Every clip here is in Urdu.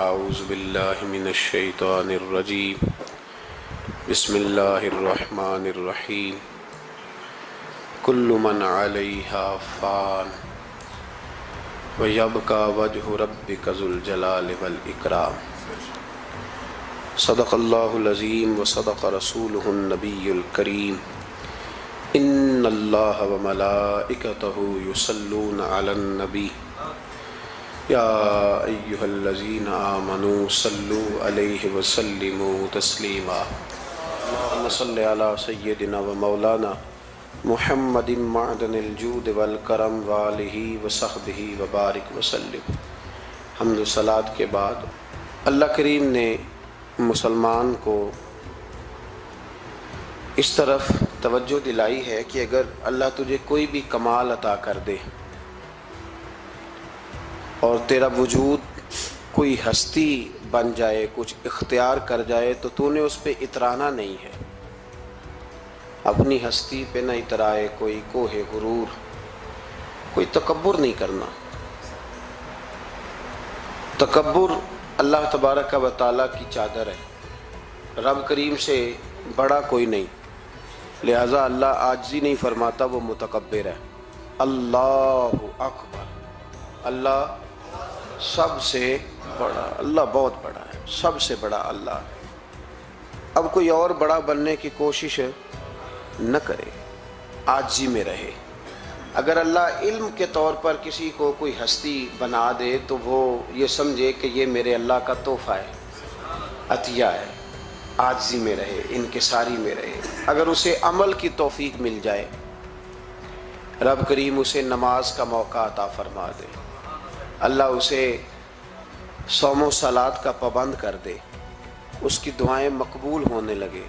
اعوذ باللہ من الشیطان الرجیم بسم اللہ الرحمن الرحیم کل من علیہا فان ویبقى وجہ ربک ذو الجلال والاکرام۔ صدق اللہ العظیم وصدق رسولہ النبی الکریم۔ ان اللہ وملائکتہ یصلون علی النبی یا ایہا الذین آمنوا صلوا علیہ وسلموا تسلیما۔ اللہم صل علی سیدنا و مولانا محمد معدن الجود والکرم وآلہ وصحبہ وبارک وسلم۔ حمد و صلاۃ کے بعد اللہ کریم نے مسلمان کو اس طرف توجہ دلائی ہے کہ اگر اللہ تجھے کوئی بھی کمال عطا کر دے اور تیرا وجود کوئی ہستی بن جائے، کچھ اختیار کر جائے، تو نے اس پہ اترانا نہیں ہے، اپنی ہستی پہ نہ اترائے، کوئی کوہ غرور، کوئی تکبر نہیں کرنا۔ تکبر اللہ تبارک و تعالیٰ کی چادر ہے، رب کریم سے بڑا کوئی نہیں، لہٰذا اللہ عاجزی نہیں فرماتا، وہ متکبر ہے۔ اللہ اکبر، اللہ سب سے بڑا، اللہ بہت بڑا ہے، سب سے بڑا اللہ ہے۔ اب کوئی اور بڑا بننے کی کوشش نہ کرے، عاجزی میں رہے۔ اگر اللہ علم کے طور پر کسی کو کوئی ہستی بنا دے تو وہ یہ سمجھے کہ یہ میرے اللہ کا تحفہ ہے، عطیہ ہے، عاجزی میں رہے، انکساری میں رہے۔ اگر اسے عمل کی توفیق مل جائے، رب کریم اسے نماز کا موقع عطا فرما دے، اللہ اسے صوم و صلات کا پابند کر دے، اس کی دعائیں مقبول ہونے لگے،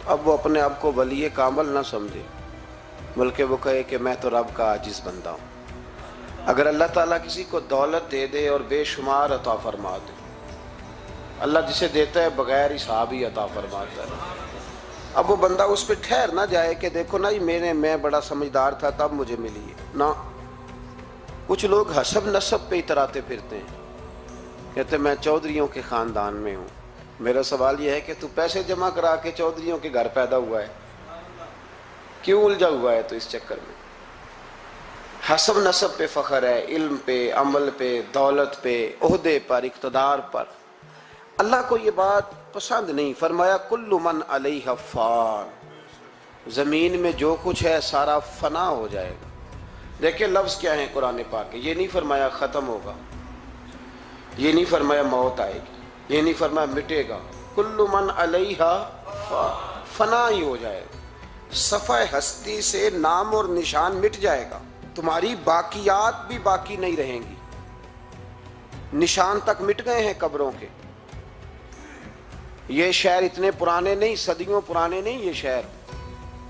اب وہ اپنے آپ کو ولی کامل نہ سمجھے، بلکہ وہ کہے کہ میں تو رب کا عاجز بندہ ہوں۔ اگر اللہ تعالیٰ کسی کو دولت دے دے اور بے شمار عطا فرما دے، اللہ جسے دیتا ہے بغیر حساب ہی عطا فرماتا ہے، اب وہ بندہ اس پہ ٹھہر نہ جائے کہ دیکھو نا میں بڑا سمجھدار تھا تب مجھے ملی ہے، نہ۔ کچھ لوگ حسب نسب پہ اتراتے پھرتے ہیں، کہتے میں چودھریوں کے خاندان میں ہوں۔ میرا سوال یہ ہے کہ تو پیسے جمع کرا کے چودھریوں کے گھر پیدا ہوا ہے، کیوں الجھا ہوا ہے تو اس چکر میں؟ حسب نسب پہ فخر ہے، علم پہ، عمل پہ، دولت پہ، عہدے پر، اقتدار پر۔ اللہ کو یہ بات پسند نہیں، فرمایا کل من علیہ فان، زمین میں جو کچھ ہے سارا فنا ہو جائے گا۔ دیکھیں لفظ کیا ہیں قرآن پاک کے، یہ نہیں فرمایا ختم ہوگا، یہ نہیں فرمایا موت آئے گی، یہ نہیں فرمایا مٹے گا، کل من علیہ فان، فنا ہی ہو جائے گا، صفحہ ہستی سے نام اور نشان مٹ جائے گا، تمہاری باقیات بھی باقی نہیں رہیں گی، نشان تک مٹ گئے ہیں قبروں کے۔ یہ شہر اتنے پرانے نہیں، صدیوں پرانے نہیں، یہ شہر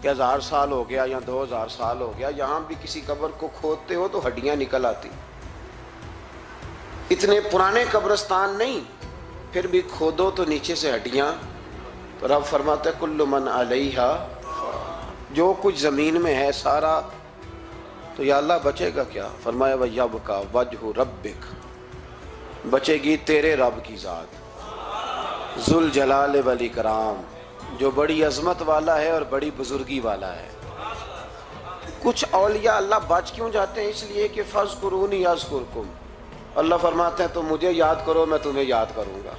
کہ 1000 سال ہو گیا یا 2000 سال ہو گیا، یہاں بھی کسی قبر کو کھودتے ہو تو ہڈیاں نکل آتی، اتنے پرانے قبرستان نہیں، پھر بھی کھودو تو نیچے سے ہڈیاں۔ تو رب فرماتا ہے کل من علیہا، جو کچھ زمین میں ہے سارا، تو یا اللہ بچے گا کیا؟ فرمایا وَيَبْقَى وَجْهُ رَبِّكَ، بچے گی تیرے رب کی ذات، ذو الجلال والاکرام، جو بڑی عظمت والا ہے اور بڑی بزرگی والا ہے۔ کچھ اولیاء اللہ بچ کیوں جاتے ہیں؟ اس لیے کہ فَاذْكُرُونِي أَذْكُرْكُمْ، اللہ فرماتے ہیں تو مجھے یاد کرو میں تمہیں یاد کروں گا۔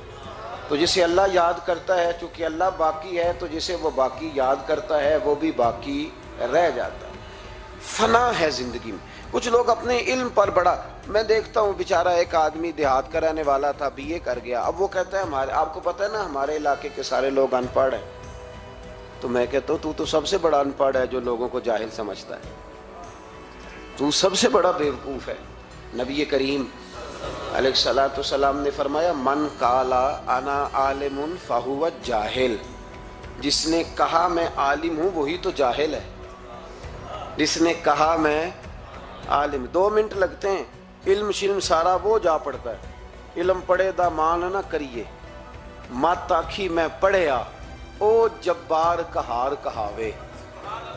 تو جسے اللہ یاد کرتا ہے، چونکہ اللہ باقی ہے تو جسے وہ باقی یاد کرتا ہے وہ بھی باقی رہ جاتا ہے۔ فنا ہے زندگی میں۔ کچھ لوگ اپنے علم پر بڑا، میں دیکھتا ہوں بیچارہ ایک آدمی دیہات کا رہنے والا تھا، BA کر گیا، اب وہ کہتا ہے آپ کو پتہ ہے نا ہمارے علاقے کے سارے لوگ ان پڑھ ہیں، تو میں کہتا ہوں تو سب سے بڑا ان پڑھ ہے جو لوگوں کو جاہل سمجھتا ہے، تو سب سے بڑا بیوقوف ہے۔ نبی کریم علیہ الصلوۃ والسلام نے فرمایا من قالا انا عالم فہو جاہل، جس نے کہا میں عالم ہوں وہی تو جاہل ہے، جس نے کہا میں عالم۔ 2 منٹ لگتے ہیں، علم شلم سارا وہ جا پڑتا ہے، علم پڑھے دا مان نہ کریے، مت آکھی میں پڑھیا، او جبار کہار کہاوے،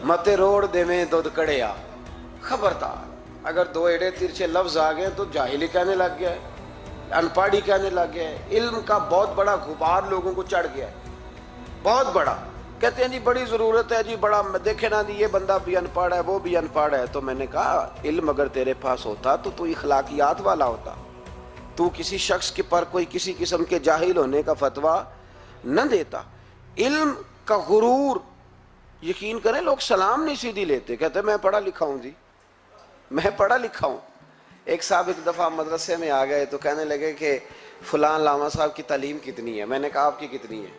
مت روڑ دے میں دودھ کڑیا۔ خبردار، اگر 2 ایڑے ترچے لفظ آ گئے تو جاہلی کہنے لگ گیا ہے۔ ان پڑھ ہی کہنے لگ گیا ہے، علم کا بہت بڑا غبار لوگوں کو چڑھ گیا ہے، بہت بڑا. کہتے ہیں جی بڑی ضرورت ہے جی، بڑا دیکھے نا جی یہ بندہ بھی ان پڑھ ہے وہ بھی ان پڑھ ہے. تو میں نے کہا علم اگر تیرے پاس ہوتا تو اخلاقیات والا ہوتا، تو کسی شخص کے پر کوئی کسی قسم کے جاہل ہونے کا فتویٰ نہ دیتا. علم کا غرور، یقین کریں لوگ سلام نہیں سیدھی لیتے، کہتے میں پڑھا لکھا ہوں جی، میں پڑھا لکھا ہوں. ایک صاحب ایک دفعہ مدرسے میں آ گئے تو کہنے لگے کہ فلاں علامہ صاحب کی تعلیم کتنی ہے؟ میں نے کہا آپ کی کتنی ہے؟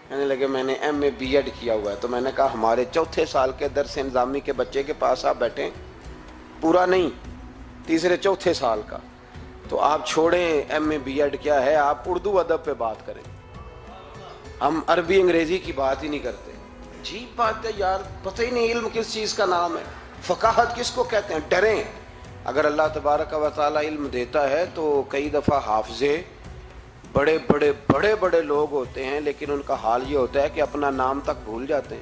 کہنے لگے میں نے ایم اے بی ایڈ کیا ہوا ہے. تو میں نے کہا ہمارے 4تھے سال کے درس انظامی کے بچے کے پاس آپ بیٹھیں، پورا نہیں 3رے 4تھے سال کا، تو آپ چھوڑیں ایم اے بی ایڈ کیا ہے، آپ اردو ادب پہ بات کریں، ہم عربی انگریزی کی بات ہی نہیں کرتے. عجیب بات ہے یار، پتہ ہی نہیں علم کس چیز کا نام ہے، فقاہت کس کو کہتے ہیں. ڈریں، اگر اللہ تبارک و تعالی علم دیتا ہے تو کئی دفعہ حافظے بڑے بڑے بڑے بڑے لوگ ہوتے ہیں، لیکن ان کا حال یہ ہوتا ہے کہ اپنا نام تک بھول جاتے ہیں،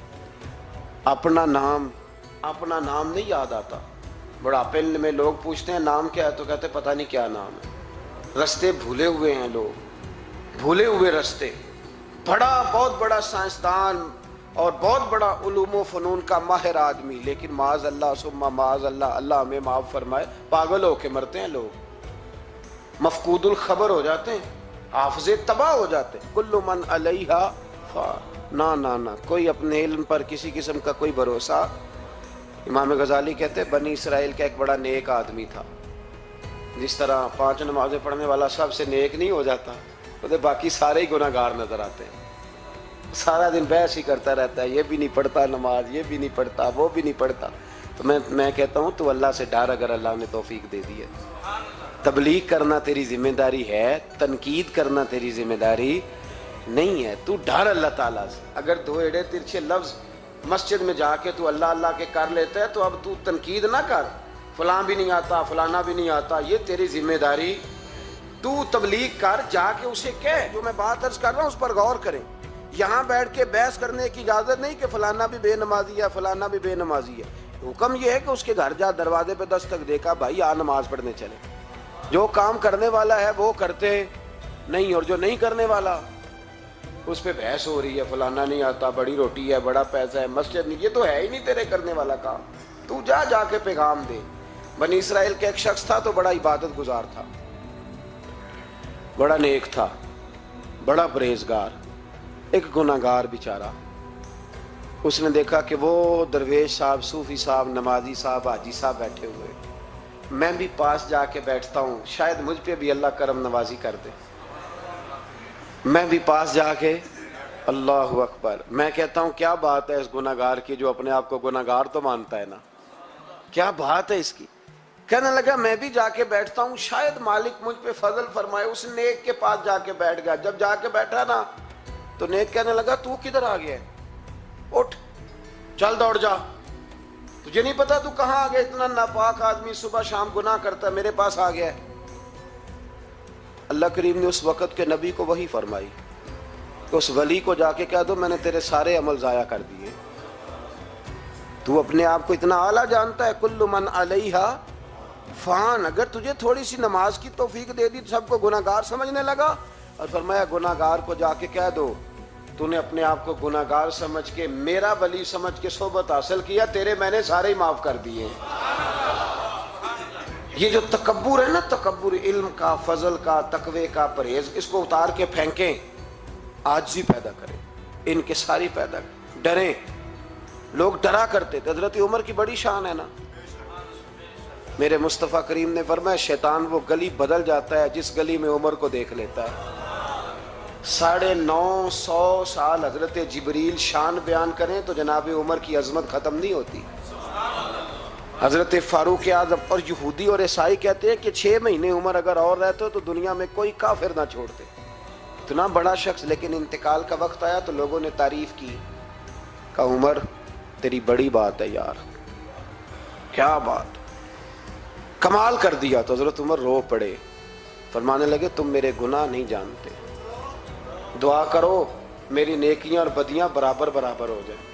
اپنا نام نہیں یاد آتا. بڑھاپے میں لوگ پوچھتے ہیں نام کیا ہے تو کہتے پتہ نہیں کیا نام ہے. رستے بھولے ہوئے ہیں لوگ، بھولے ہوئے رستے. بہت بڑا سائنسدان اور بہت بڑا علوم و فنون کا ماہر آدمی، لیکن معاذ اللہ ثم معاذ اللہ، اللہ ہمیں معاف فرمائے، پاگل ہو کے مرتے ہیں لوگ، مفقود الخبر ہو جاتے ہیں، حافظے تباہ ہو جاتے ہیں. کل من علیہا فان، نہ کوئی اپنے علم پر کسی قسم کا کوئی بھروسہ. امام غزالی کہتے ہیں بنی اسرائیل کا ایک بڑا نیک آدمی تھا. جس طرح 5 نمازیں پڑھنے والا سب سے نیک نہیں ہو جاتا، تو باقی سارے ہی گناہ گار نظر آتے ہیں. سارا دن بحث ہی کرتا رہتا ہے، یہ بھی نہیں پڑھتا نماز، یہ بھی نہیں پڑھتا، وہ بھی نہیں پڑھتا. تو میں کہتا ہوں تو اللہ سے ڈر، اگر اللہ نے توفیق دے دی ہے. تبلیغ کرنا تیری ذمہ داری ہے، تنقید کرنا تیری ذمہ داری نہیں ہے. تو ڈر اللہ تعالیٰ سے. اگر 2 ایڑے ترچھے لفظ مسجد میں جا کے تو اللہ اللہ کے کر لیتا ہے تو اب تو تنقید نہ کر، فلاں بھی نہیں آتا فلانا بھی نہیں آتا، یہ تیری ذمہ داری. تو تبلیغ کر، جا کے اسے کہہ جو میں بات عرض کر رہا ہوں اس پر غور کریں. یہاں بیٹھ کے بحث کرنے کی اجازت نہیں کہ فلانا بھی بے نمازی ہے فلانا بھی بے نمازی ہے. حکم یہ ہے کہ اس کے گھر جا، دروازے پہ دستک دے، کہا بھائی آ نماز پڑھنے چلے. جو کام کرنے والا ہے وہ کرتے نہیں، اور جو نہیں کرنے والا اس پہ بحث ہو رہی ہے، فلانا نہیں آتا، بڑی روٹی ہے، بڑا پیسہ ہے، مسجد نہیں. یہ تو ہے ہی نہیں تیرے کرنے والا کام. تو جا کے پیغام دے. بنی اسرائیل کا ایک شخص تھا تو بڑا عبادت گزار تھا، بڑا نیک تھا، بڑا پرہیزگار. ایک گناہگار بیچارہ، اس نے دیکھا کہ وہ درویش صاحب، صوفی صاحب، نمازی صاحب، حاجی صاحب بیٹھے ہوئے، میں بھی پاس جا کے بیٹھتا ہوں، شاید مجھ پہ بھی اللہ کرم نوازی کر دے. میں بھی پاس جا کے، اللہ اکبر، میں کہتا ہوں کیا بات ہے اس گناہگار کی جو اپنے آپ کو گناہگار تو مانتا ہے نا، کیا بات ہے اس کی. کہنے لگا میں بھی جا کے بیٹھتا ہوں، شاید مالک مجھ پہ فضل فرمائے. اس نیک کے پاس جا کے بیٹھ گیا. جب جا کے بیٹھا نا تو نیک کہنے لگا تو کدھر آ گیا ہے؟ اٹھ چل دوڑ جا، تجھے نہیں پتا تو کہاں آ گیا؟ اتنا ناپاک آدمی صبح شام گناہ کرتا ہے، میرے پاس آ گیا ہے. اللہ کریم نے اس وقت کے نبی کو وحی فرمائی کہ اس ولی کو جا کے کہہ دو میں نے تیرے سارے عمل ضائع کر دیے. تو اپنے آپ کو اتنا اعلیٰ جانتا ہے. کل من علیہا فان، اگر تجھے تھوڑی سی نماز کی توفیق دے دی تو سب کو گناہ گار سمجھنے لگا. اور فرمایا گناہ گار کو جا کے کہہ دو تو نے اپنے آپ کو گناہ گار سمجھ کے میرا ولی سمجھ کے صحبت حاصل کیا، تیرے میں نے سارے ہی معاف کر دیے. یہ جو تکبر ہے نا، تکبر علم کا، فضل کا، تقوی کا، پرہیز، اس کو اتار کے پھینکیں، عاجزی پیدا کریں، انکساری پیدا کریں. ڈریں، لوگ ڈرا کرتے تھے. حضرت عمر کی بڑی شان ہے نا. میرے مصطفیٰ کریم نے فرمایا شیطان وہ گلی بدل جاتا ہے جس گلی میں عمر کو دیکھ لیتا ہے. 950 سال حضرت جبریل شان بیان کریں تو جناب عمر کی عظمت ختم نہیں ہوتی. حضرت فاروق اعظم اور یہودی اور عیسائی کہتے ہیں کہ 6 مہینے عمر اگر اور رہتے تو دنیا میں کوئی کافر نہ چھوڑتے. اتنا بڑا شخص، لیکن انتقال کا وقت آیا تو لوگوں نے تعریف کی، کہا عمر تیری بڑی بات ہے یار، کیا بات، کمال کر دیا. تو حضرت عمر رو پڑے، فرمانے لگے تم میرے گناہ نہیں جانتے، دعا کرو میری نیکیاں اور بدیاں برابر برابر ہو جائیں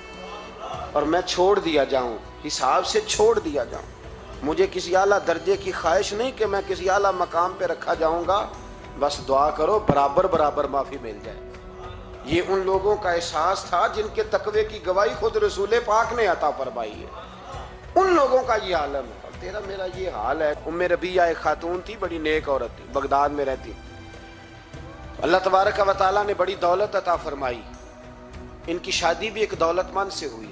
اور میں چھوڑ دیا جاؤں، حساب سے چھوڑ دیا جاؤں. مجھے کسی اعلیٰ درجے کی خواہش نہیں کہ میں کسی اعلیٰ مقام پہ رکھا جاؤں گا، بس دعا کرو برابر برابر معافی مل جائے۔ یہ ان لوگوں کا احساس تھا جن کے تقوی کی گواہی خود رسول پاک نے عطا فرمائی ہے، ان لوگوں کا یہ عالم ہے۔ اور تیرا میرا یہ حال ہے۔ ام ربیعہ ایک خاتون تھی، بڑی نیک عورت تھی، بغداد میں رہتی۔ اللہ تبارک و تعالیٰ نے بڑی دولت عطا فرمائی۔ ان کی شادی بھی ایک دولت مند سے ہوئی،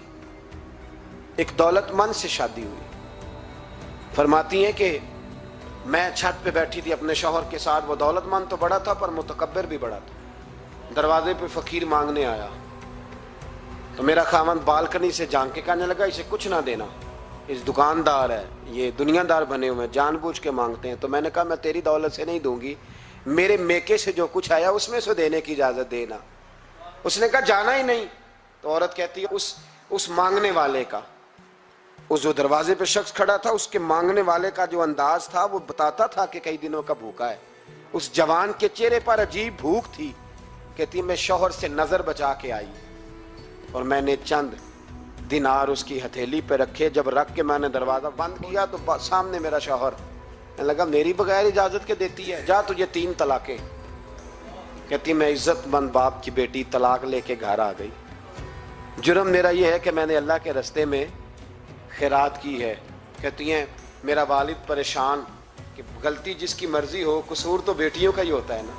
ایک دولت مند سے شادی ہوئی۔ فرماتی ہیں کہ میں چھت پہ بیٹھی تھی اپنے شوہر کے ساتھ، وہ دولت مند تو بڑا تھا پر متکبر بھی بڑا تھا۔ دروازے پہ فقیر مانگنے آیا تو میرا خاوند بالکنی سے جھانک کے کہنے لگا اسے کچھ نہ دینا، اس دکاندار ہے، یہ دنیا دار بنے ہوئے ہیں، جان بوجھ کے مانگتے ہیں۔ تو میں نے کہا میں تیری دولت سے نہیں دوں گی، میرے میکے سے جو کچھ آیا اس میں سے دینے کی اجازت دینا۔ اس نے کہا جانا ہی نہیں۔ تو عورت کہتی ہے اس مانگنے والے کا، اس جو دروازے پہ شخص کھڑا تھا، اس کے مانگنے والے کا جو انداز تھا وہ بتاتا تھا کہ کئی دنوں کا بھوکا ہے۔ اس جوان کے چہرے پر عجیب بھوک تھی۔ کہتی میں شوہر سے نظر بچا کے آئی اور میں نے چند دینار اس کی ہتھیلی پہ رکھے، جب رکھ کے میں نے دروازہ بند کیا تو سامنے میرا شوہر لگا میری بغیر اجازت کے دیتی ہے، جا تجھے 3 طلاقیں۔ کہتی میں عزت مند باپ کی بیٹی طلاق لے کے گھر آ گئی۔ جرم میرا یہ ہے کہ میں نے اللہ کے رستے میں خیرات کی ہے۔ کہتی ہیں میرا والد پریشان کہ غلطی جس کی مرضی ہو، قصور تو بیٹیوں کا ہی ہوتا ہے نا،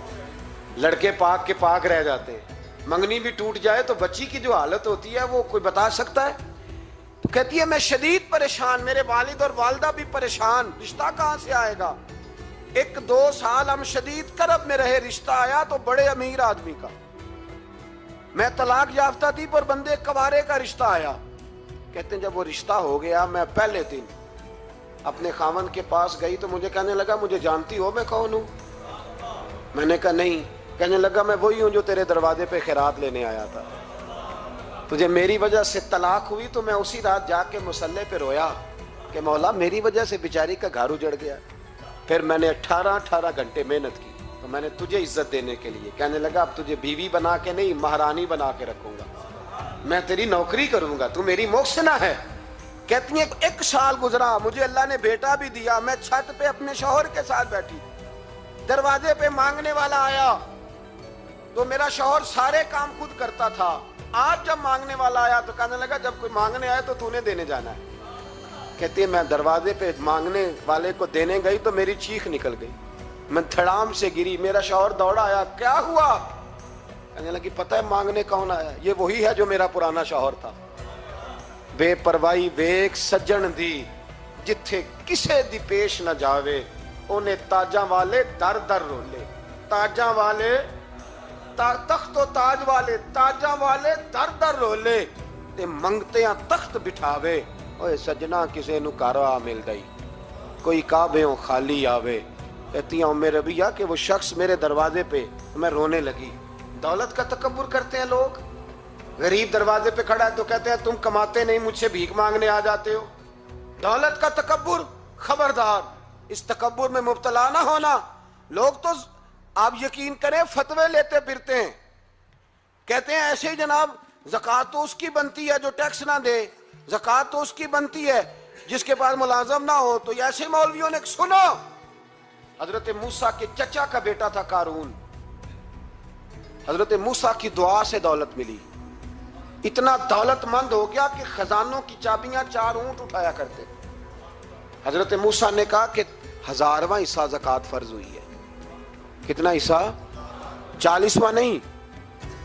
لڑکے پاک کے پاک رہ جاتے ہیں، منگنی بھی ٹوٹ جائے تو بچی کی جو حالت ہوتی ہے وہ کوئی بتا سکتا ہے؟ تو کہتی ہے میں شدید پریشان، میرے والد اور والدہ بھی پریشان، رشتہ کہاں سے آئے گا؟ 1-2 سال ہم شدید کرب میں رہے، رشتہ آیا تو بڑے امیر آدمی کا، میں طلاق یافتہ تھی پر بندے کوارے کا رشتہ آیا۔ کہتے ہیں جب وہ رشتہ ہو گیا میں پہلے دن اپنے خاوند کے پاس گئی تو مجھے کہنے لگا مجھے جانتی ہو میں کون ہوں؟ میں نے کہا نہیں۔ کہنے لگا میں وہی ہوں جو تیرے دروازے پہ خیرات لینے آیا تھا، تجھے میری وجہ سے طلاق ہوئی تو میں اسی رات جا کے مصلے پہ رویا کہ مولا میری وجہ سے بیچاری کا گھر اجڑ گیا۔ پھر میں نے 18 گھنٹے محنت کی تو میں نے تجھے عزت دینے کے لیے، کہنے لگا اب تجھے بیوی بنا کے نہیں مہرانی بنا کے رکھوں گا، میں تیری نوکری کروں گا، تو میری محسنہ ہے۔ کہتی ہیں 1 سال گزرا، مجھے اللہ نے بیٹا بھی دیا، میں چھت پہ اپنے شوہر کے ساتھ بیٹھی، دروازے پہ مانگنے والا آیا تو میرا شوہر سارے کام خود کرتا تھا، آج جب مانگنے والا آیا تو کہنے لگا جب کوئی مانگنے آیا تو نے دینے جانا ہے۔ کہتی ہے میں دروازے پہ مانگنے والے کو دینے گئی تو میری چیخ نکل گئی، میں دھڑام سے گری، میرا شوہر دوڑا آیا، کیا ہوا؟ کہنے لگی پتہ ہے مانگنے کون آیا؟ یہ وہی ہے جو میرا پرانا شوہر تھا۔ بے پرواہی ویک سجن دی جتھے کسے دی پیش نہ جاوے، انہیں تاجاں والے در در رولے، تاجاں والے تخت و تاج والے، تاجاں والے در در رولے تے منگتیاں تخت بٹھاوے، اوے سجنا کسے نو کاروا مل گئی، کوئی کعبےوں خالی آوے۔ کہتی ہیں ام ربیعہ کہ وہ شخص میرے دروازے پہ، میں رونے لگی۔ دولت کا تکبر کرتے ہیں لوگ، غریب دروازے پہ کھڑا ہے تو کہتے ہیں تم کماتے نہیں مجھ سے بھیک مانگنے آ جاتے ہو۔ دولت کا تکبر، خبردار اس تکبر میں مبتلا نہ ہونا۔ لوگ تو آپ یقین کریں فتوے لیتے پھرتے ہیں، کہتے ہیں ایسے ہی جناب زکوٰۃ تو اس کی بنتی ہے جو ٹیکس نہ دے، زکوٰۃ تو اس کی بنتی ہے جس کے پاس ملازم نہ ہو۔ تو ایسے مولویوں نے سنو، حضرت موسیٰ کے چچا کا بیٹا تھا قارون، حضرت موسیٰ کی دعا سے دولت ملی، اتنا دولت مند ہو گیا کہ خزانوں کی چابیاں 4 اونٹ اٹھایا کرتے۔ حضرت موسیٰ نے کہا کہ 1000واں حصہ زکوٰۃ فرض ہوئی ہے۔ کتنا حصہ؟ 40واں نہیں،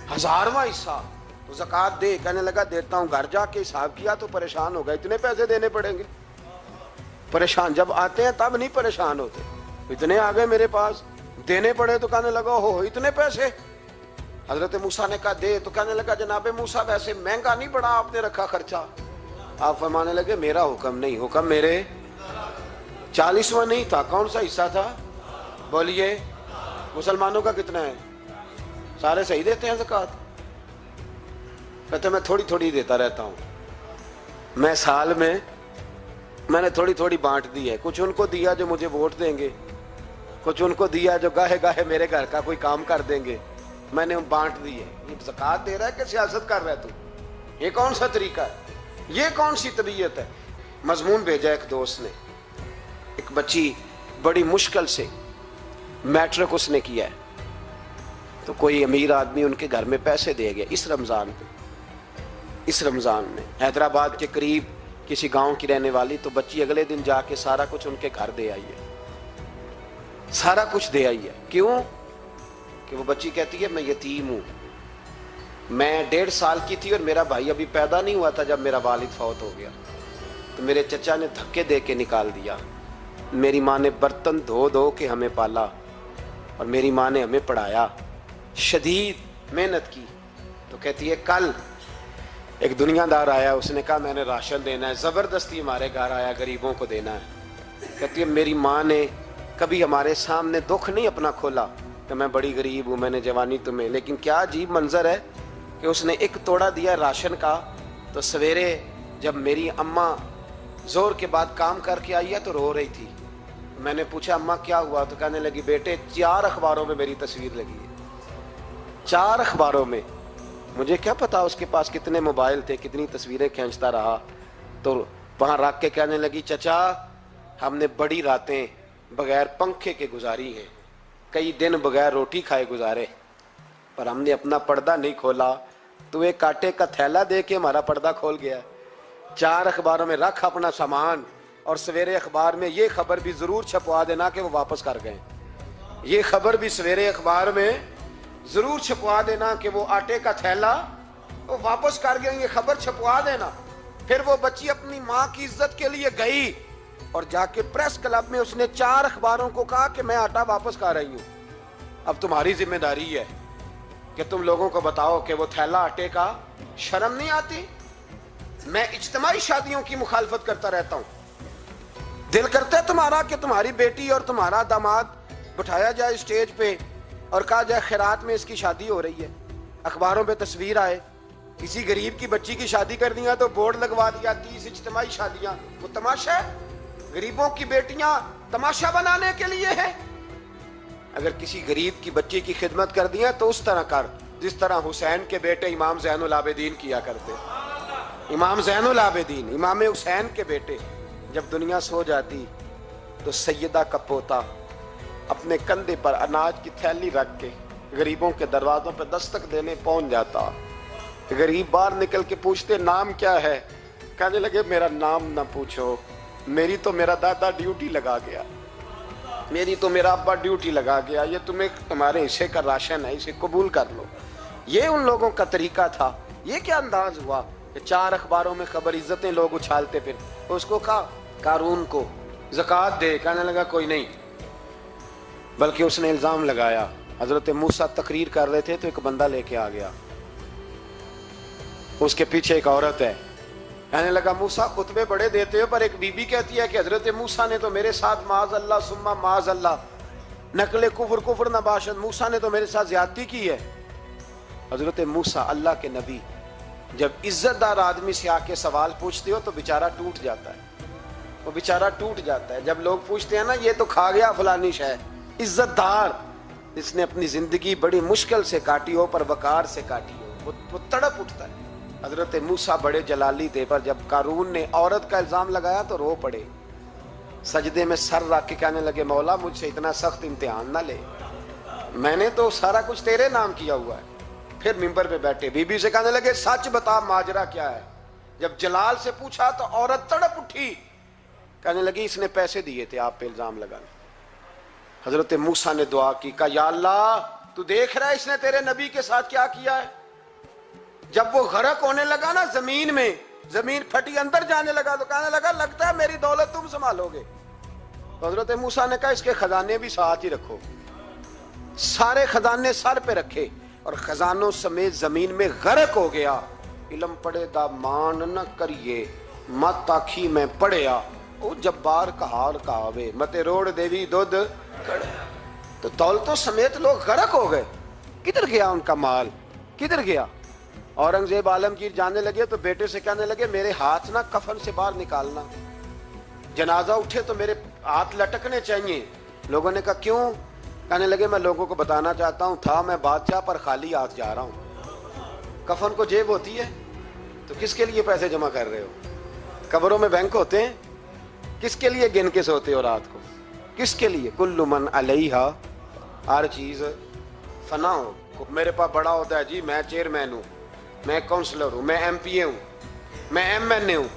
1000واں حصہ تو زکوٰۃ دے۔ کہنے لگا دیتا ہوں۔ گھر جا کے حساب کیا تو پریشان ہو گئے، اتنے پیسے دینے پڑیں گے؟ پریشان جب آتے ہیں تب نہیں پریشان ہوتے، اتنے آ گئے میرے پاس، دینے پڑے تو کہنے لگا ہو اتنے پیسے۔ حضرت موسیٰ نے کہا دے، تو کہنے لگا جناب موسیٰ ویسے مہنگا نہیں پڑا آپ نے رکھا خرچہ؟ آپ فرمانے لگے میرا حکم نہیں، حکم میرے 40واں نہیں تھا، کون سا حصہ تھا؟ بولیے مسلمانوں کا کتنا ہے؟ سارے صحیح دیتے ہیں زکوٰۃ؟ کہتے میں تھوڑی تھوڑی دیتا رہتا ہوں، میں سال میں نے تھوڑی تھوڑی بانٹ دی ہے، کچھ ان کو دیا جو مجھے ووٹ دیں گے، کچھ ان کو دیا جو گاہے گاہے میرے گھر کا کوئی کام کر دیں گے، میں نے بانٹ دی ہے۔ یہ زکوٰۃ دے رہا ہے کہ سیاست کر رہا ہے تو؟ یہ کون سا طریقہ ہے؟ یہ کون سی طبیعت ہے؟ مضمون بھیجا ایک دوست نے، ایک بچی بڑی مشکل سے میٹرک اس نے کیا ہے، تو کوئی امیر آدمی ان کے گھر میں پیسے دے گیا اس رمضان پہ، اس رمضان میں حیدرآباد کے قریب کسی گاؤں کی رہنے والی، تو بچی اگلے دن جا کے سارا کچھ ان کے گھر دے آئی ہے، سارا کچھ دے آئی ہے۔ کیوں؟ کہ وہ بچی کہتی ہے میں یتیم ہوں، میں 1.5 سال کی تھی اور میرا بھائی ابھی پیدا نہیں ہوا تھا جب میرا والد فوت ہو گیا، تو میرے چچا نے دھکے دے کے نکال دیا، میری ماں نے برتن دھو دھو کے ہمیں پالا اور میری ماں نے ہمیں پڑھایا، شدید محنت کی۔ تو کہتی ہے کل ایک دنیا دار آیا، اس نے کہا میں نے راشن دینا ہے، زبردستی ہمارے گھر آیا، غریبوں کو دینا ہے۔ کہتی ہے میری ماں نے کبھی ہمارے سامنے دکھ نہیں اپنا کھولا کہ میں بڑی غریب ہوں، میں نے جوانی تمہیں، لیکن کیا عجیب منظر ہے کہ اس نے ایک توڑا دیا راشن کا، تو سویرے جب میری اماں زور کے بعد کام کر کے آئی ہے تو رو رہی تھی۔ میں نے پوچھا اماں کیا ہوا؟ تو کہنے لگی بیٹے 4 اخباروں میں میری تصویر لگی ہے، 4 اخباروں میں۔ مجھے کیا پتا اس کے پاس کتنے موبائل تھے، کتنی تصویریں کھینچتا رہا۔ تو وہاں رکھ کے کہنے لگی چچا ہم نے بڑی راتیں بغیر پنکھے کے گزاری ہیں، کئی دن بغیر روٹی کھائے گزارے، پر ہم نے اپنا پردہ نہیں کھولا، تو ایک کانٹے کا تھیلا دے کے ہمارا پردہ کھول گیا۔ 4 اخباروں میں رکھ اپنا سامان، اور سویرے اخبار میں یہ خبر بھی ضرور چھپوا دینا کہ وہ واپس کر گئے، یہ خبر بھی سویرے اخبار میں ضرور چھپوا دینا کہ وہ آٹے کا تھیلا وہ واپس کر گئے، یہ خبر چھپوا دینا۔ پھر وہ بچی اپنی ماں کی عزت کے لیے گئی اور جا کے پریس کلب میں اس نے 4 اخباروں کو کہا کہ میں آٹا واپس کر رہی ہوں، اب تمہاری ذمہ داری ہے کہ تم لوگوں کو بتاؤ کہ وہ تھیلا آٹے کا، شرم نہیں آتی؟ میں اجتماعی شادیوں کی مخالفت کرتا رہتا ہوں، دل کرتا ہے تمہارا کہ تمہاری بیٹی اور تمہارا داماد بٹھایا جائے اسٹیج پہ اور کہا جائے خیرات میں اس کی شادی ہو رہی ہے، اخباروں پہ تصویر آئے، کسی غریب کی بچی کی شادی کر دیا تو بورڈ لگوا دیا 30 اجتماعی شادیاں، وہ تماشا ہے؟ غریبوں کی بیٹیاں تماشا بنانے کے لیے ہے؟ اگر کسی غریب کی بچی کی خدمت کر دیا تو اس طرح کر جس طرح حسین کے بیٹے امام زین العابدین کیا کرتے۔ امام زین العابدین، امام حسین کے بیٹے، جب دنیا سو جاتی تو سیدہ کا پوتا اپنے کندھے پر اناج کی تھیلی رکھ کے غریبوں کے دروازوں پہ دستک دینے پہنچ جاتا، غریب باہر نکل کے پوچھتے نام کیا ہے؟ کہنے لگے میرا نام نہ پوچھو، میری تو میرا دادا ڈیوٹی لگا گیا، میری تو میرا ابا ڈیوٹی لگا گیا، یہ تمہیں تمہارے حصے کا راشن ہے، اسے قبول کر لو۔ یہ ان لوگوں کا طریقہ تھا۔ یہ کیا انداز ہوا کہ 4 اخباروں میں خبر، عزتیں لوگ اچھالتے، پھر اس کو کہا قارون کو زکوٰۃ دے، کہنے لگا کوئی نہیں، بلکہ اس نے الزام لگایا۔ حضرت موسیٰ تقریر کر رہے تھے تو ایک بندہ لے کے آ گیا، اس کے پیچھے ایک عورت ہے، کہنے لگا موسیٰ خطبے بڑے دیتے ہو، پر ایک بی بی کہتی ہے کہ حضرت موسیٰ نے تو میرے ساتھ معاذ اللہ ثم معاذ اللہ، نقل کفر نہ باشد، موسیٰ نے تو میرے ساتھ زیادتی کی ہے۔ حضرت موسیٰ اللہ کے نبی جب عزت دار آدمی سے آ کے سوال پوچھتے ہو تو بیچارہ ٹوٹ جاتا ہے، وہ بیچارہ ٹوٹ جاتا ہے۔ جب لوگ پوچھتے ہیں نا یہ تو کھا گیا فلانی شے، عزت دار اس نے اپنی زندگی بڑی مشکل سے کاٹی ہو پر وقار سے کاٹی ہو، وہ تڑپ اٹھتا ہے۔ حضرت موسیٰ بڑے جلالی تھے، پر جب قارون نے عورت کا الزام لگایا تو رو پڑے، سجدے میں سر رکھ کے کہنے لگے مولا مجھ سے اتنا سخت امتحان نہ لے، میں نے تو سارا کچھ تیرے نام کیا ہوا ہے۔ پھر ممبر پہ بیٹھے، بی بی سے کہنے لگے سچ بتا ماجرا کیا ہے؟ جب جلال سے پوچھا تو عورت تڑپ اٹھی، کہنے لگی اس نے پیسے دیے تھے آپ پہ الزام لگانے۔ حضرت موسیٰ نے دعا کی، کہا یا اللہ تو دیکھ رہا ہے اس نے تیرے نبی کے ساتھ کیا کیا ہے؟ جب وہ غرق ہونے لگا نا زمین میں، زمین پھٹی اندر جانے لگا تو کہنے لگا لگتا ہے میری دولت تم سنبھالو گے۔ تو حضرت موسیٰ نے کہا اس کے خزانے بھی ساتھ ہی رکھو، سارے خزانے سر پہ رکھے اور خزانوں سمیت زمین میں غرق ہو گیا۔ علم پڑے دا مان نہ کریے، مت آکھی میں پڑھیا، او جبار کا حال کہاوے، متے روڑ دیوی دودھ کڑے۔ تو دولتوں سمیت لوگ غرق ہو گئے، کدھر گیا ان کا مال، کدھر گیا؟ اورنگزیب عالمگیر جانے لگے تو بیٹے سے کہنے لگے میرے ہاتھ نہ کفن سے باہر نکالنا، جنازہ اٹھے تو میرے ہاتھ لٹکنے چاہیے۔ لوگوں نے کہا کیوں؟ کہنے لگے میں لوگوں کو بتانا چاہتا ہوں تھا میں بادشاہ پر خالی ہاتھ جا رہا ہوں۔ کفن کو جیب ہوتی ہے تو کس کے لیے پیسے جمع کر رہے ہو؟ قبروں میں بینک ہوتے ہیں، کس کے لیے گن کے سوتے ہو رات کو؟ کس کے لیے؟ کل من علیہا، ہر چیز فنا ہو. میرے پاس بڑا ہوتا ہے جی، میں چیئرمین ہوں، میں کونسلر ہوں، میں ایم پی اے ہوں، میں ایم این اے ہوں،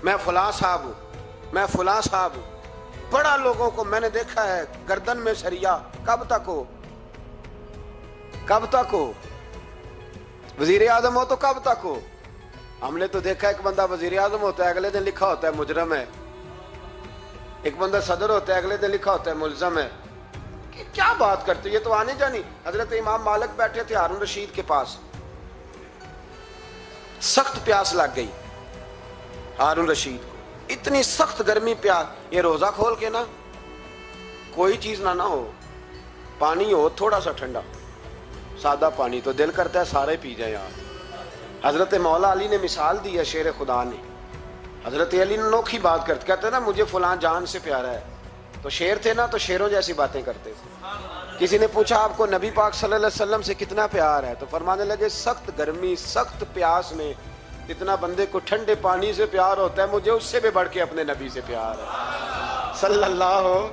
میں فلاں صاحب ہوں، میں فلاں صاحب ہوں. بڑا لوگوں کو میں نے دیکھا ہے گردن میں سریا. کب تک ہو؟ کب تک ہو؟ وزیر اعظم ہو تو کب تک ہو؟ ہم نے تو دیکھا ایک بندہ وزیر اعظم ہوتا ہے، اگلے دن لکھا ہوتا ہے مجرم ہے. ایک بندہ صدر ہوتا ہے، اگلے دن لکھا ہوتا ہے ملزم ہے. کیا بات کرتے؟ یہ تو آنے جانی. حضرت امام مالک بیٹھے تھے ہارون رشید کے پاس، سخت پیاس لگ گئی ہارون رشید کو، اتنی سخت گرمی پیاس. یہ روزہ کھول کے نا کوئی چیز نہ ہو، پانی ہو تھوڑا سا ٹھنڈا سادہ پانی، تو دل کرتا ہے سارے پی جائیں یار. حضرت مولا علی نے مثال دی ہے، شیر خدا نے. حضرت علی نے انوکھی بات کرتے، کہتے ہیں نا مجھے فلاں جان سے پیارا ہے. تو شیر تھے نا، تو شیروں جیسی باتیں کرتے تھے. کسی نے پوچھا آپ کو نبی پاک صلی اللہ علیہ وسلم سے کتنا پیار ہے؟ تو فرمانے لگے سخت گرمی سخت پیاس میں جتنا بندے کو ٹھنڈے پانی سے پیار ہوتا ہے، مجھے اس سے بھی بڑھ کے اپنے نبی سے پیار ہے صلی اللہ ہو.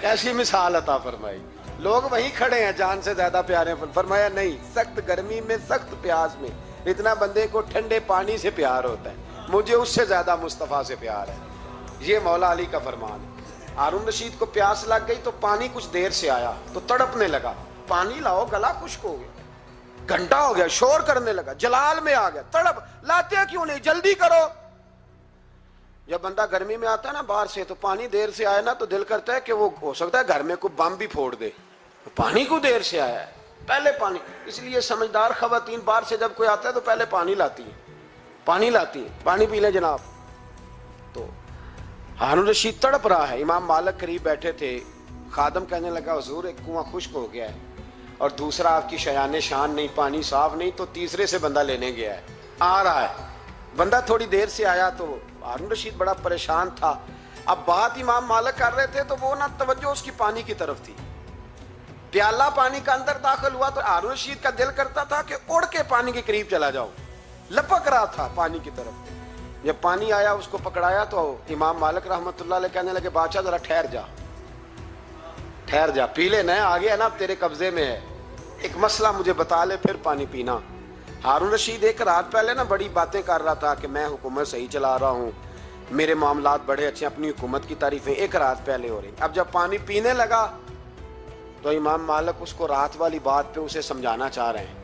کیسی مثال عطا فرمائی. لوگ وہیں کھڑے ہیں جان سے زیادہ پیارے. فرمایا نہیں، سخت گرمی میں سخت پیاس میں اتنا بندے کو ٹھنڈے پانی سے پیار ہوتا ہے، مجھے اس سے زیادہ مصطفیٰ سے پیار ہے. یہ مولا علی کا فرمان ہے. ہارون رشید کو پیاس لگ گئی تو پانی کچھ دیر سے آیا تو تڑپنے لگا، پانی لاؤ، گلا خشک ہو گیا، گھنٹہ ہو گیا، شور کرنے لگا، جلال میں آ گیا، تڑپ. لاتے کیوں نہیں؟ جلدی کرو. جب بندہ گرمی میں آتا ہے نا باہر سے، تو پانی دیر سے آئے نا تو دل کرتا ہے کہ وہ ہو سکتا ہے گھر میں کوئی بم بھی پھوڑ دے. پانی کو دیر سے آیا ہے، پہلے پانی. اس لیے سمجھدار خواتین باہر سے جب کوئی آتا ہے تو پہلے پانی لاتی ہے، پانی لاتی ہے، پانی پی لیں جناب. تو ہارون رشید تڑپ رہا ہے، امام مالک قریب بیٹھے تھے. خادم کہنے لگا حضور ایک کنواں خشک ہو گیا ہے، اور دوسرا آپ کی شایان شان نہیں، پانی صاف نہیں، تو تیسرے سے بندہ لینے گیا ہے، آ رہا ہے. بندہ تھوڑی دیر سے آیا تو ہارون رشید بڑا پریشان تھا. اب بات امام مالک کر رہے تھے تو وہ نہ توجہ اس کی پانی کی طرف تھی. پیالہ پانی کا اندر داخل ہوا تو ہارون رشید کا دل کرتا تھا کہ اڑ کے پانی کے قریب چلا جاؤ، لپک رہا تھا پانی کی طرف. جب پانی آیا اس کو پکڑایا تو امام مالک رحمت اللہ علیہ کہنے لگے بادشاہ ذرا ٹھہر جا، ٹھہر جا، پی لے، نیا آگے ہے نا، اب تیرے قبضے میں ہے، ایک مسئلہ مجھے بتا لے پھر پانی پینا. ہارون رشید ایک رات پہلے نا بڑی باتیں کر رہا تھا کہ میں حکومت صحیح چلا رہا ہوں، میرے معاملات بڑے اچھے، اپنی حکومت کی تعریفیں ایک رات پہلے ہو رہی. اب جب پانی پینے لگا تو امام مالک اس کو رات والی بات پہ اسے سمجھانا چاہ رہے ہیں.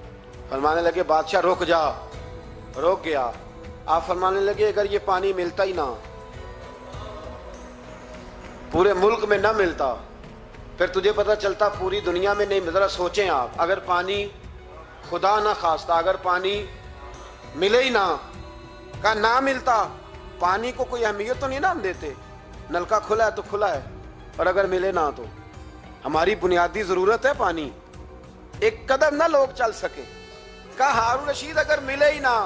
فرمانے لگے بادشاہ رک جا. رک گیا. آپ فرمانے لگے اگر یہ پانی ملتا ہی نہ، پورے ملک میں نہ ملتا، پھر تجھے پتہ چلتا پوری دنیا میں نہیں. ذرا سوچیں آپ، اگر پانی خدا نہ خواستہ اگر پانی ملے ہی نہ، کا نہ ملتا، پانی کو کوئی اہمیت تو نہیں نا ہم دیتے، نلکا کھلا ہے تو کھلا ہے، اور اگر ملے نہ تو ہماری بنیادی ضرورت ہے پانی، ایک قدم نہ لوگ چل سکے. کہا ہارون رشید اگر ملے ہی نہ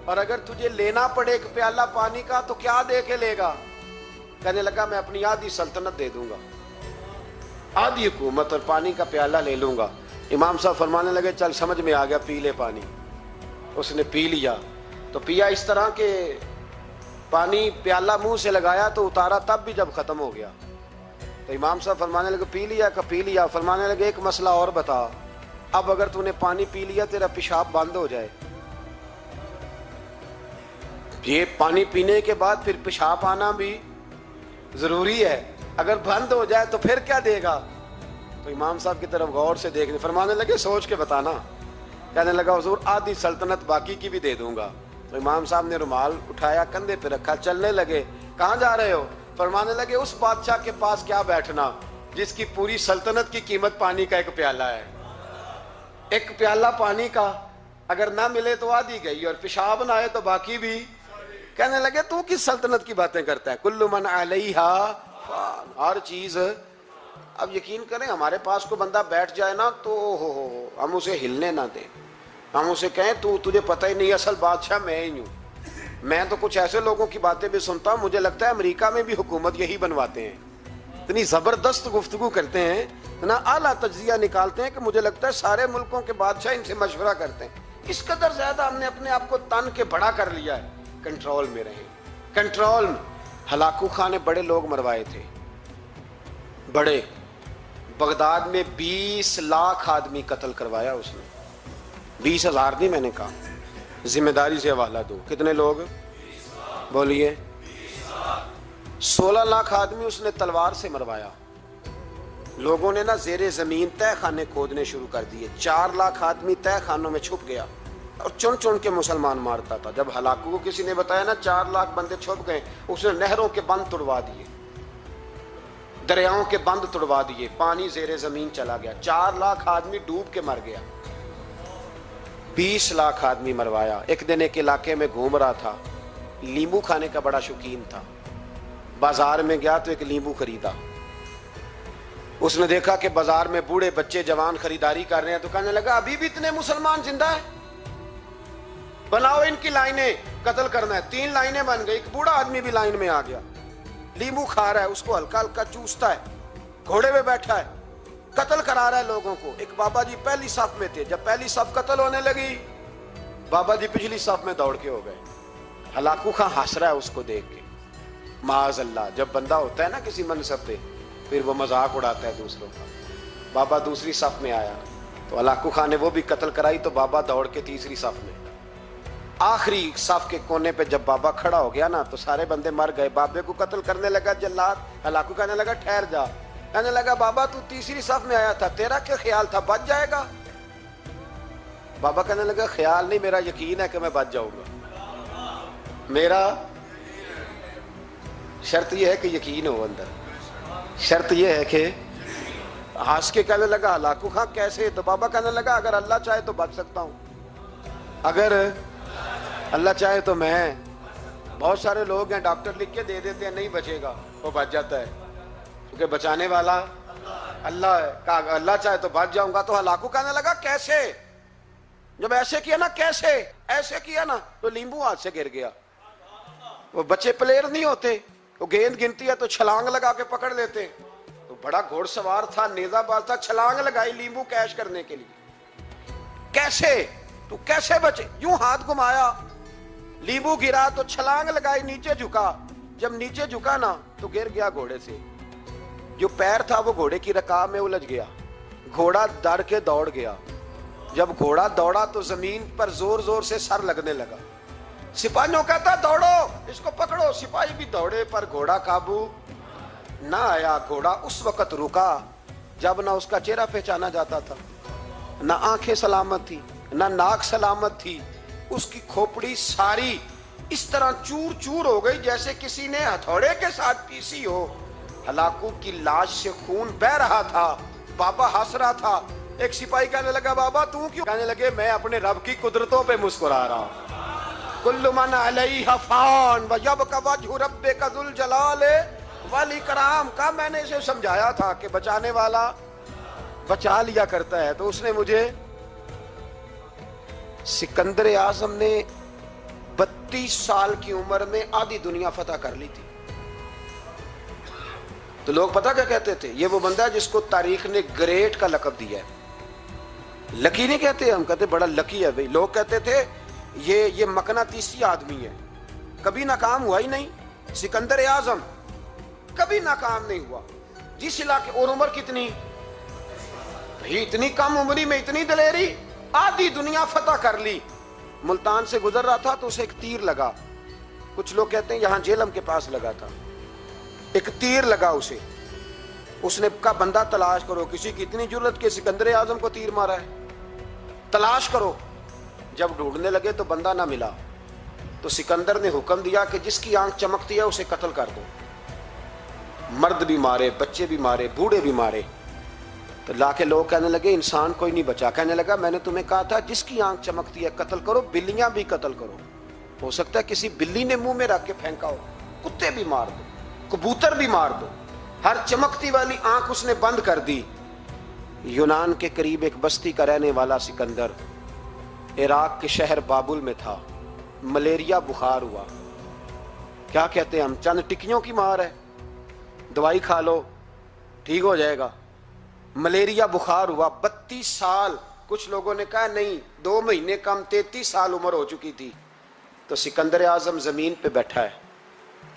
اور اگر تجھے لینا پڑے ایک پیالہ پانی کا تو کیا دے کے لے گا؟ کہنے لگا میں اپنی آدھی سلطنت دے دوں گا، آدھی حکومت اور پانی کا پیالہ لے لوں گا. امام صاحب فرمانے لگے چل سمجھ میں آ گیا، پی لے پانی. اس نے پی لیا. تو پیا اس طرح کہ پانی پیالہ منہ سے لگایا تو اتارا تب بھی جب ختم ہو گیا. تو امام صاحب فرمانے لگے پی لیا؟ کہ پی لیا. فرمانے لگے ایک مسئلہ اور بتا، اب اگر تو نے پانی پی لیا تیرا پیشاب بند ہو جائے، یہ پانی پینے کے بعد پھر پیشاب آنا بھی ضروری ہے، اگر بند ہو جائے تو پھر کیا دے گا؟ تو امام صاحب کی طرف غور سے دیکھنے، فرمانے لگے سوچ کے بتانا. کہنے لگا حضور آدھی سلطنت باقی کی بھی دے دوں گا. تو امام صاحب نے رومال اٹھایا، کندھے پہ رکھا، چلنے لگے. کہاں جا رہے ہو؟ فرمانے لگے اس بادشاہ کے پاس کیا بیٹھنا جس کی پوری سلطنت کی قیمت پانی کا ایک پیالہ ہے. ایک پیالہ پانی کا اگر نہ ملے تو آدھی گئی، اور پیشاب نہ آئے تو باقی بھی. کہنے لگے تو کس سلطنت کی باتیں کرتا ہے؟ کل من علیہا فان، ہر چیز. اب یقین کریں ہمارے پاس کو بندہ بیٹھ جائے نا تو ہم اسے ہلنے نہ دیں، ہم اسے کہیں تو تجھے پتہ ہی نہیں اصل بادشاہ میں ہی ہوں. میں تو کچھ ایسے لوگوں کی باتیں بھی سنتا ہوں، مجھے لگتا ہے امریکہ میں بھی حکومت یہی بنواتے ہیں. اتنی زبردست گفتگو کرتے ہیں، اتنا اعلیٰ تجزیہ نکالتے ہیں کہ مجھے لگتا ہے سارے ملکوں کے بادشاہ ان سے مشورہ کرتے ہیں. اس قدر زیادہ ہم نے اپنے آپ کو تن کے بڑا کر لیا ہے. کنٹرول میں رہیں، کنٹرول میں. ہلاکو خان نے بڑے لوگ مروائے تھے، بڑے، بغداد میں 20 لاکھ آدمی قتل کروایا اس نے، 20,000 نہیں میں نے کہا، ذمہ داری سے حوالہ دو، کتنے لوگ بولیے؟ 16 لاکھ آدمی اس نے تلوار سے مروایا۔ لوگوں نے نا زیر زمین تہ خانے کھودنے شروع کر دیے، 4 لاکھ آدمی تہ خانوں میں چھپ گیا اور چن چن کے مسلمان مارتا تھا۔ جب ہلاکو کو کسی نے بتایا نا 4 لاکھ بندے چھپ گئے، اس نے نہروں کے بند توڑوا دیے، دریاؤں کے بند توڑوا دیے، پانی زیر زمین چلا گیا، 4 لاکھ آدمی ڈوب کے مر گیا، 20 لاکھ آدمی مروایا۔ ایک دن ایک علاقے میں گھوم رہا تھا، لیمبو کھانے کا بڑا شوقین تھا، بازار میں گیا تو ایک لیمبو خریدا۔ اس نے دیکھا کہ بازار میں بوڑھے بچے جوان خریداری کر رہے ہیں، تو کہنے لگا ابھی بھی اتنے مسلمان زندہ ہیں، بناؤ ان کی لائنیں، قتل کرنا ہے۔ 3 لائنیں بن گئی، ایک بوڑھا آدمی بھی لائن میں آ گیا، لیمبو کھا رہا ہے، اس کو ہلکا ہلکا چوستا ہے، گھوڑے پہ بیٹھا ہے، قتل کرا رہا ہے لوگوں کو۔ ایک بابا جی پہلی صف میں تھے، جب پہلی صف قتل ہونے لگی، بابا جی پچھلی صف میں دوڑ کے ہو گئے۔ ہلاکو خان ہنس رہا ہے اس کو دیکھ کے، معاذ اللہ، جب بندہ ہوتا ہے نا کسی منصب پہ پھر وہ مذاق اڑاتا ہے دوسروں کا۔ بابا دوسری صف میں آیا تو ہلاکو خان نے وہ بھی قتل کرائی، تو بابا دوڑ کے تیسری صف میں، آخری صف کے کونے پہ جب بابا کھڑا ہو گیا نا تو سارے بندے مر گئے۔ بابے کو قتل کرنے لگا جلاد، ہلاکو کہنے لگا ٹھہر جا، کہنے لگا بابا تو تیسری صف میں آیا تھا، تیرا کیا خیال تھا بچ جائے گا؟ بابا کہنے لگا خیال نہیں، میرا یقین ہے کہ میں بچ جاؤں گا، میرا شرط یہ ہے کہ یقین ہو اندر، شرط یہ ہے کہ ہنس کے کہنے لگا ہلاکو خان کیسے؟ تو بابا کہنے لگا اگر اللہ چاہے تو بچ سکتا ہوں، اگر اللہ چاہے تو میں، بہت سارے لوگ ہیں ڈاکٹر لکھ کے دے دیتے ہیں نہیں بچے گا، وہ بچ جاتا ہے کیونکہ بچانے والا اللہ ہے، کہا اللہ چاہے تو بچ جاؤں گا۔ تو ہلاکو کہنے لگا کیسے؟ جب ایسے کیا نا، کیسے ایسے کیا نا، تو لیمبو ہاتھ سے گر گیا۔ وہ بچے پلیئر نہیں ہوتے، وہ گیند گنتی ہے تو چھلانگ لگا کے پکڑ لیتے، تو بڑا گھوڑ سوار تھا، نیزہ باز تھا، چھلانگ لگائی لیمبو کیش کرنے کے لیے۔ کیسے؟ تو کیسے بچے؟ یوں ہاتھ گھمایا، لیمبو گرا تو چھلانگ لگائی، نیچے جھکا، جب نیچے جھکا نا تو گر گیا گھوڑے سے، جو پیر تھا وہ گھوڑے کی رکاب میں الجھ گیا، گھوڑا ڈر کے دوڑ گیا، جب گھوڑا دوڑا تو زمین پر زور زور سے سر لگنے لگا، سپاہیوں کہتا دوڑو اس کو پکڑو، سپاہی بھی دوڑے پر گھوڑا قابو نہ آیا۔ گھوڑا اس وقت رکا جب نہ اس کا چہرہ پہچانا جاتا تھا، نہ آنکھیں سلامت تھی، نہ ناک سلامت تھی، اس کی کھوپڑی ساری اس طرح چور چور ہو گئی جیسے کسی نے ہتھوڑے کے ساتھ پیسی ہو۔ ہلاکو کی لاش سے خون بہ رہا تھا، بابا ہنس رہا تھا۔ ایک سپاہی کہنے لگا بابا تو کیوں؟ کہنے لگے میں اپنے رب کی قدرتوں پہ مسکرا رہا ہوں۔ کل من علیہ فان ویبقی وجہ ربک ذو الجلال والاکرام، کا میں نے اسے سمجھایا تھا کہ بچانے والا بچا لیا کرتا ہے، تو اس نے مجھے، سکندر اعظم نے 32 سال کی عمر میں آدھی دنیا فتح کر لی تھی، تو لوگ پتہ کیا کہتے تھے؟ یہ وہ بندہ ہے جس کو تاریخ نے گریٹ کا لقب دیا ہے۔ لکی نہیں کہتے، ہم کہتے بڑا لکی ہے بھائی۔ لوگ کہتے تھے یہ مقناطیسی آدمی ہے، کبھی ناکام ہوا ہی نہیں، سکندر اعظم کبھی ناکام نہیں ہوا۔ جس علاقے، اور عمر کتنی بھائی، اتنی کم عمری میں اتنی دلیری، آدھی دنیا فتح کر لی۔ ملتان سے گزر رہا تھا تو اسے ایک تیر لگا، کچھ لوگ کہتے ہیں یہاں جیلم کے پاس لگا تھا، ایک تیر لگا اسے، اس نے کہا بندہ تلاش کرو، کسی کی اتنی جرت کہ سکندر اعظم کو تیر مارا ہے، تلاش کرو۔ جب ڈھونڈنے لگے تو بندہ نہ ملا، تو سکندر نے حکم دیا کہ جس کی آنکھ چمکتی ہے اسے قتل کر دو۔ مرد بھی مارے، بچے بھی مارے، بوڑھے بھی مارے، تو لا کے لوگ کہنے لگے انسان کوئی نہیں بچا۔ کہنے لگا میں نے تمہیں کہا تھا جس کی آنکھ چمکتی ہے قتل کرو، بلیاں بھی قتل کرو، ہو سکتا ہے کسی بلی نے منہ میں رکھ کے پھینکا ہو، کتے بھی مار دو، کبوتر بھی مار دو، ہر چمکتی والی آنکھ اس نے بند کر دی۔ یونان کے قریب ایک بستی کا رہنے والا سکندر عراق کے شہر بابل میں تھا، ملیریا بخار ہوا، کیا کہتے ہیں ہم، چند ٹکیوں کی مار ہے، دوائی کھا لو ٹھیک ہو جائے گا۔ ملیریا بخار ہوا، 32 سال، کچھ لوگوں نے کہا نہیں 2 مہینے کم، 33 سال عمر ہو چکی تھی۔ تو سکندر اعظم زمین پہ بیٹھا ہے،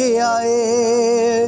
کے آئے